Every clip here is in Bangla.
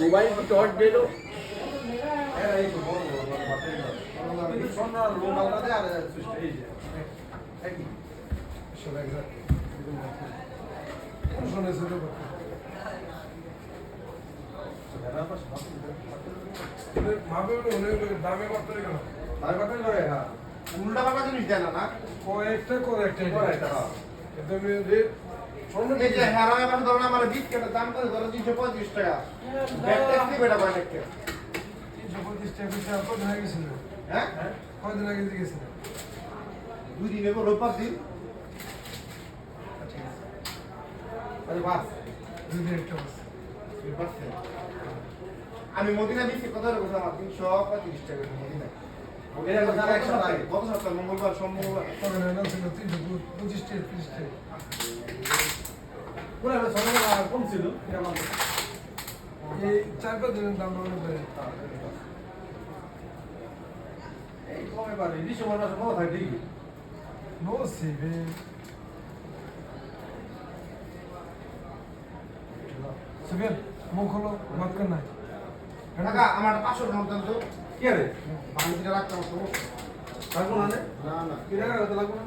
मोबाइल की टॉर्च दे दो উল্টা পাল্টা জিনিস দেয় না কয়েকটা এই যে হেরামের পাশে ধরুন আমার বিস্কেটের দাম করে ধরো 235 টাকা ব্যাগ ট্যাক্সি বেটা পায় নাকি 325 টাকা কত হয়ে গেছিল হ্যাঁ কয়দিন আগে গেছিল 2 দিন এগো রোববার দিন আরে বাস 2 দিন একটা বাস আমি মদিনা বিস্কিট কত করে বললাম 335 টাকা মদিনা এটা কথা একশো টাকা কত সপ্তাহ মঙ্গলবার সোমবার তখন না ছিল 325 টাকা 30 টাকা পুরো সোমবার কম ছিল এটা আমার এই 4-5 দিনের দাম বাড়বে এই কমে পারে এই সময় না কত থাকে দেখি No si ve. Subir, মুখ হলো বাদ কর না টাকা আমার 500 টাকা মতন তো কি রে বাড়িতে রাখতে হবে তো লাগবো না না কি টাকা তো লাগবো না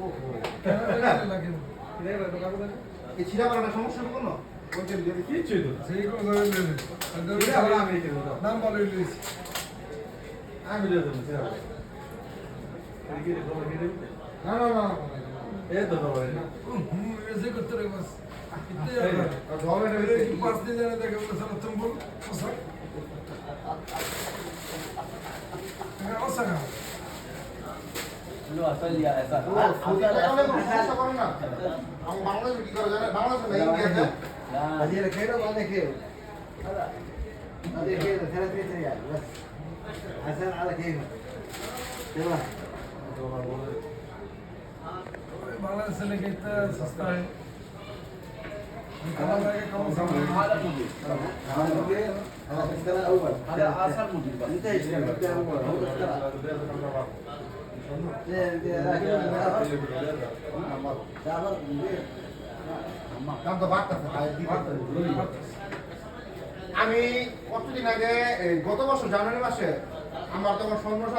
ওহো লাগে কি টাকা তো লাগবো না এই ছিড়া বাড়াটা সমস্যা হলো না কোনটা দিয়ে কি ছিল সেই কোন ধরে নেবে এটা হলো আমি কি বলতো নাম বলে দিয়েছি আমি দিয়ে দেব ছিড়া না না না এই তো তো না ऐसे करते रहे बस इतने और जॉब में रहे पास नहीं जाने देगा बोले सर तुम बोल सर क्या सर लो असल या ऐसा সৌদি টাকা কোনো সমস্যা করে না আমি বাংলাদেশে কি করে জানেন বাংলাদেশে না ইন্ডিয়াতে अजय खेलो वाले खेल अजय खेल 30 ريال بس عشان على كيفك يلا बांग्लादेश से लेके इतना सस्ता है कम लगे कम समय هذا مدير هذا السنه الاول هذا اصل مدير بس انت ايش الاول هو দাম তো বাড়তেছে আমি কতদিন আগে গত বছর জানুয়ারি মাসে আমার তখন 15